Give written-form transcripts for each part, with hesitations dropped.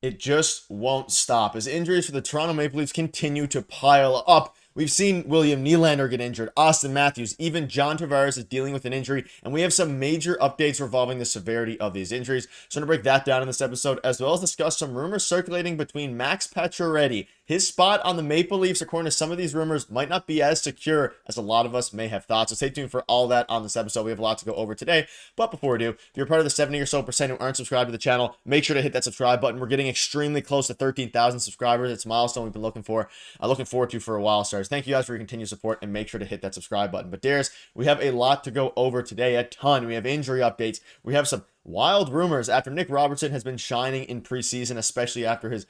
it just won't stop as injuries for the Toronto Maple Leafs continue to pile up. We've seen William Nylander get injured, Austin Matthews, even John Tavares is dealing with an injury, and we have some major updates revolving the severity of these injuries. So I'm going to break that down in this episode, as well as discuss some rumors circulating between Max Pacioretty. His spot on the Maple Leafs, according to some of these rumors, might not be as secure as a lot of us may have thought. So stay tuned for all that on this episode. We have a lot to go over today. But before we do, if you're part of the 70 or so percent who aren't subscribed to the channel, make sure to hit that subscribe button. We're getting extremely close to 13,000 subscribers. It's a milestone we've been looking forward to for a while, stars. Thank you guys for your continued support, and make sure to hit that subscribe button. But Darius, we have a lot to go over today, a ton. We have injury updates. We have some wild rumors after Nick Robertson has been shining in preseason, especially after his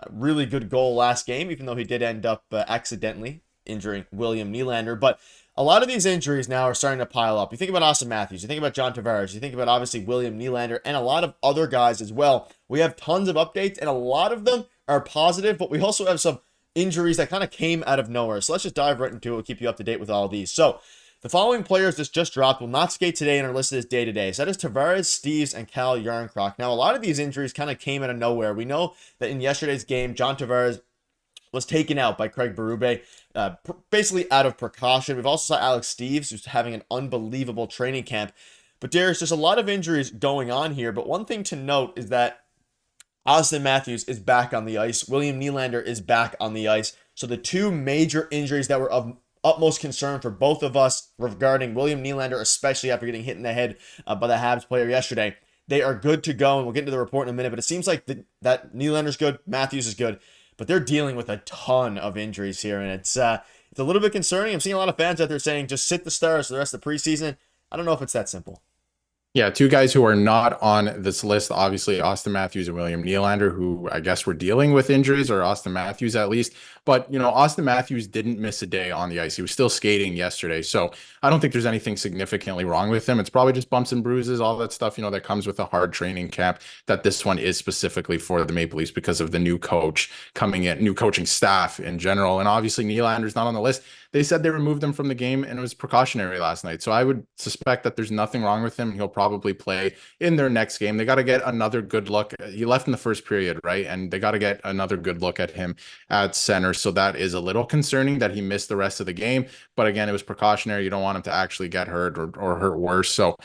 really good goal last game, even though he did end up accidentally injuring William Nylander. But a lot of these injuries now are starting to pile up. You think about Austin Matthews, you think about John Tavares, you think about obviously William Nylander, and a lot of other guys as well. We have tons of updates, and a lot of them are positive, but we also have some injuries that kind of came out of nowhere. So let's just dive right into it. We'll keep you up to date with all of these. So the following players that just dropped will not skate today and are listed as day-to-day. So that is Tavares, Steves, and Cal Yarncroc. Now, a lot of these injuries kind of came out of nowhere. We know that in yesterday's game, John Tavares was taken out by Craig Berube, basically out of precaution. We've also saw Alex Steves, who's having an unbelievable training camp. But Darius, there's a lot of injuries going on here. But one thing to note is that Austin Matthews is back on the ice. William Nylander is back on the ice. So the two major injuries that were of utmost concern for both of us regarding William Nylander, especially after getting hit in the head by the Habs player yesterday, they are good to go, and we'll get into the report in a minute. But it seems like that Nylander's good, Matthews is good, but they're dealing with a ton of injuries here, and it's a little bit concerning. I'm seeing a lot of fans out there saying just sit the Stars for the rest of the preseason. I don't know if it's that simple. Yeah, two guys who are not on this list, obviously Austin Matthews and William Nylander, who I guess were dealing with injuries, or Austin Matthews at least. But, Austin Matthews didn't miss a day on the ice. He was still skating yesterday. So I don't think there's anything significantly wrong with him. It's probably just bumps and bruises, all that stuff, that comes with a hard training camp, that this one is specifically for the Maple Leafs because of the new coach coming in, new coaching staff in general. And obviously Nylander's not on the list. They said they removed him from the game and it was precautionary last night. So I would suspect that there's nothing wrong with him. He'll probably play in their next game. They got to get another good look. He left in the first period, right? And they got to get another good look at him at center. So that is a little concerning that he missed the rest of the game. But again, it was precautionary. You don't want him to actually get hurt or hurt worse. So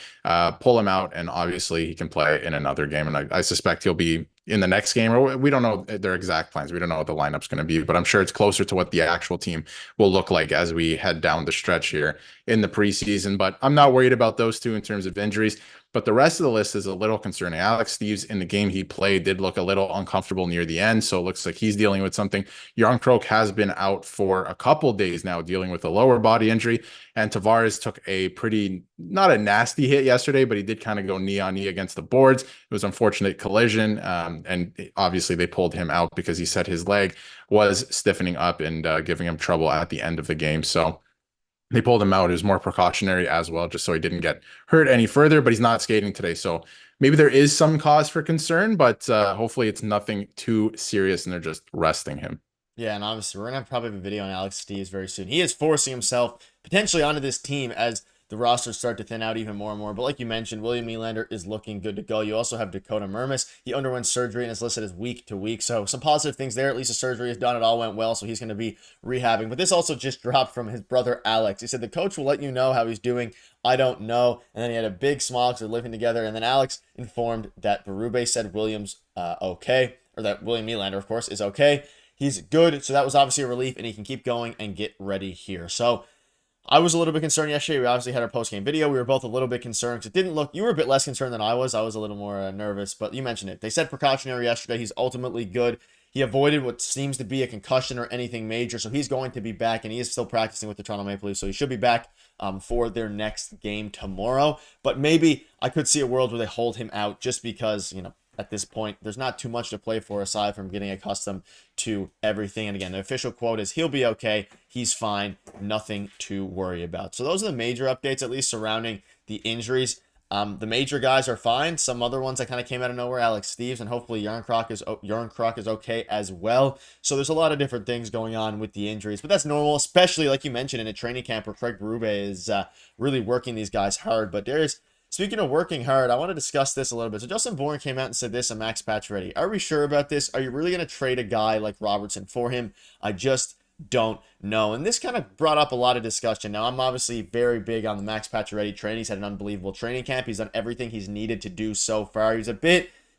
pull him out, and obviously he can play in another game. And I suspect he'll be in the next game, or we don't know their exact plans. We don't know what the lineup's going to be, but I'm sure it's closer to what the actual team will look like as we head down the stretch here in the preseason. But I'm not worried about those two in terms of injuries. But the rest of the list is a little concerning. Alex Steves, in the game he played, did look a little uncomfortable near the end, so it looks like he's dealing with something. Yarncroc has been out for a couple days now, dealing with a lower body injury. And Tavares took a pretty, not a nasty hit yesterday, but he did kind of go knee on knee against the boards. It was an unfortunate collision, and obviously they pulled him out because he said his leg was stiffening up and giving him trouble at the end of the game. So they pulled him out. It was more precautionary as well, just so he didn't get hurt any further, but he's not skating today. So maybe there is some cause for concern, but hopefully it's nothing too serious and they're just resting him. Yeah, and obviously we're going to have probably a video on Alex Steves very soon. He is forcing himself potentially onto this team as the rosters start to thin out even more and more. But like you mentioned, William Nylander is looking good to go. You also have Dakota Mermis. He underwent surgery and is listed as week to week. So some positive things there. At least the surgery is done. It all went well. So he's going to be rehabbing. But this also just dropped from his brother, Alex. He said, the coach will let you know how he's doing. I don't know. And then he had a big smile because they're living together. And then Alex informed that Berube said William's okay. Or that William Nylander, of course, is okay. He's good. So that was obviously a relief. And he can keep going and get ready here. So I was a little bit concerned yesterday. We obviously had our post-game video. We were both a little bit concerned because it didn't look... You were a bit less concerned than I was. I was a little more nervous, but you mentioned it. They said precautionary yesterday. He's ultimately good. He avoided what seems to be a concussion or anything major, so he's going to be back, and he is still practicing with the Toronto Maple Leafs, so he should be back for their next game tomorrow. But maybe I could see a world where they hold him out just because, at this point, there's not too much to play for aside from getting accustomed to everything. And again, the official quote is he'll be okay. He's fine. Nothing to worry about. So those are the major updates, at least surrounding the injuries. The major guys are fine. Some other ones that kind of came out of nowhere, Alex Steves, and hopefully Yarncroc is okay as well. So there's a lot of different things going on with the injuries, but that's normal, especially like you mentioned in a training camp where Craig Berube is really working these guys hard. But there's speaking of working hard, I want to discuss this a little bit. So Justin Bourne came out and said this on Max Pacioretty. Are we sure about this? Are you really going to trade a guy like Robertson for him? I just don't know. And this kind of brought up a lot of discussion. Now, I'm obviously very big on the Max Pacioretty train. He's had an unbelievable training camp. He's done everything he's needed to do so far. He's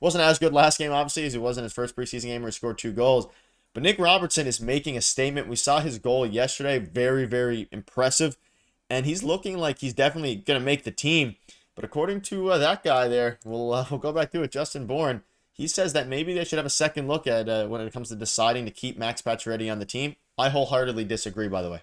wasn't as good last game, obviously, as he was in his first preseason game where he scored 2 goals. But Nick Robertson is making a statement. We saw his goal yesterday. Very, very impressive. And he's looking like he's definitely going to make the team. But according to that guy there, we'll go back to it, Justin Bourne. He says that maybe they should have a second look at when it comes to deciding to keep Max Pacioretty on the team. I wholeheartedly disagree, by the way.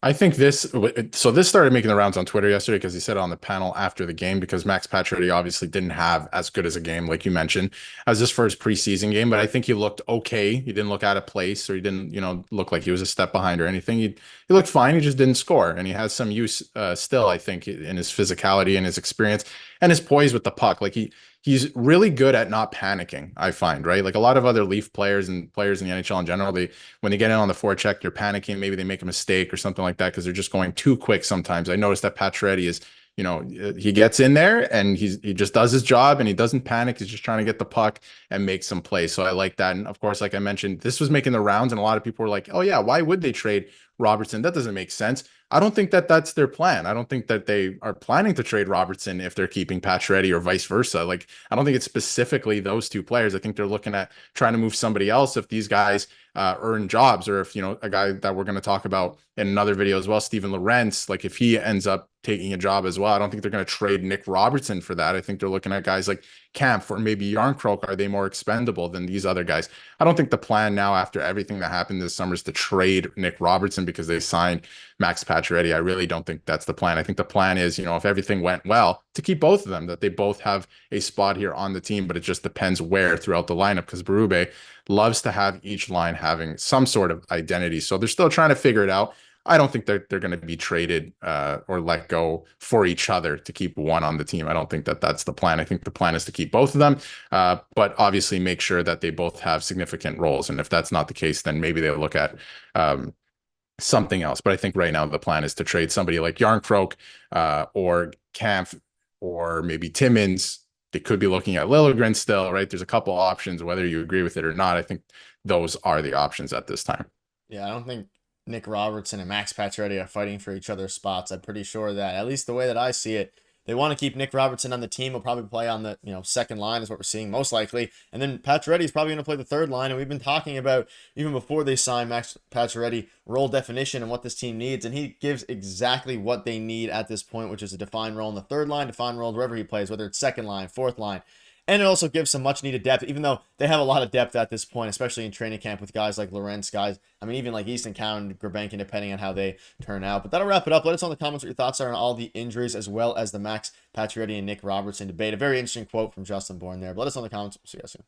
I think this started making the rounds on Twitter yesterday because he said it on the panel after the game because Max Pacioretty obviously didn't have as good as a game, like you mentioned, as this first preseason game. But I think he looked okay. He didn't look out of place, or he didn't, look like he was a step behind or anything. He looked fine. He just didn't score, and he has some use still, I think, in his physicality and his experience and his poise with the puck. Like he's really good at not panicking, I find, right? Like a lot of other Leaf players and players in the NHL in general, when they get in on the forecheck, they're panicking. Maybe they make a mistake or something like that because they're just going too quick sometimes. I noticed that Pacioretty is, he gets in there and he just does his job and he doesn't panic. He's just trying to get the puck and make some plays. So I like that. And of course, like I mentioned, this was making the rounds and a lot of people were like, oh yeah, why would they trade Robertson? That doesn't make sense. I don't think that that's their plan. I don't think that they are planning to trade Robertson if they're keeping Pacioretty or vice versa. Like, I don't think it's specifically those two players. I think they're looking at trying to move somebody else if these guys earn jobs, or if, a guy that we're going to talk about in another video as well, Steven Lorentz, like if he ends up taking a job as well, I don't think they're going to trade Nick Robertson for that. I think they're looking at guys like Kampf or maybe Yarncroke. Are they more expendable than these other guys? I don't think the plan now after everything that happened this summer is to trade Nick Robertson because they signed Max Pacioretty. I really don't think that's the plan. I think the plan is, if everything went well, to keep both of them, that they both have a spot here on the team, but it just depends where throughout the lineup because Berube loves to have each line having some sort of identity. So they're still trying to figure it out. I don't think they're going to be traded or let go for each other to keep one on the team. I don't think that that's the plan. I think the plan is to keep both of them, but obviously make sure that they both have significant roles. And if that's not the case, then maybe they'll look at something else. But I think right now the plan is to trade somebody like Yarncroke or Kampf or maybe Timmins. They could be looking at Liljegren still, right? There's a couple options, whether you agree with it or not. I think those are the options at this time. Yeah, I don't think Nick Robertson and Max Pacioretty are fighting for each other's spots. I'm pretty sure that, at least the way that I see it, they want to keep Nick Robertson on the team. He'll probably play on the second line is what we're seeing most likely. And then Pacioretty is probably going to play the third line. And we've been talking about, even before they sign Max Pacioretty, role definition and what this team needs. And he gives exactly what they need at this point, which is a defined role in the third line, defined role wherever he plays, whether it's second line, fourth line. And it also gives some much needed depth, even though they have a lot of depth at this point, especially in training camp with guys like Lorentz, even like Easton Cowan and Grabenkin, depending on how they turn out. But that'll wrap it up. Let us know in the comments what your thoughts are on all the injuries, as well as the Max Pacioretty and Nick Robertson debate. A very interesting quote from Justin Bourne there. But let us know in the comments. See you guys soon.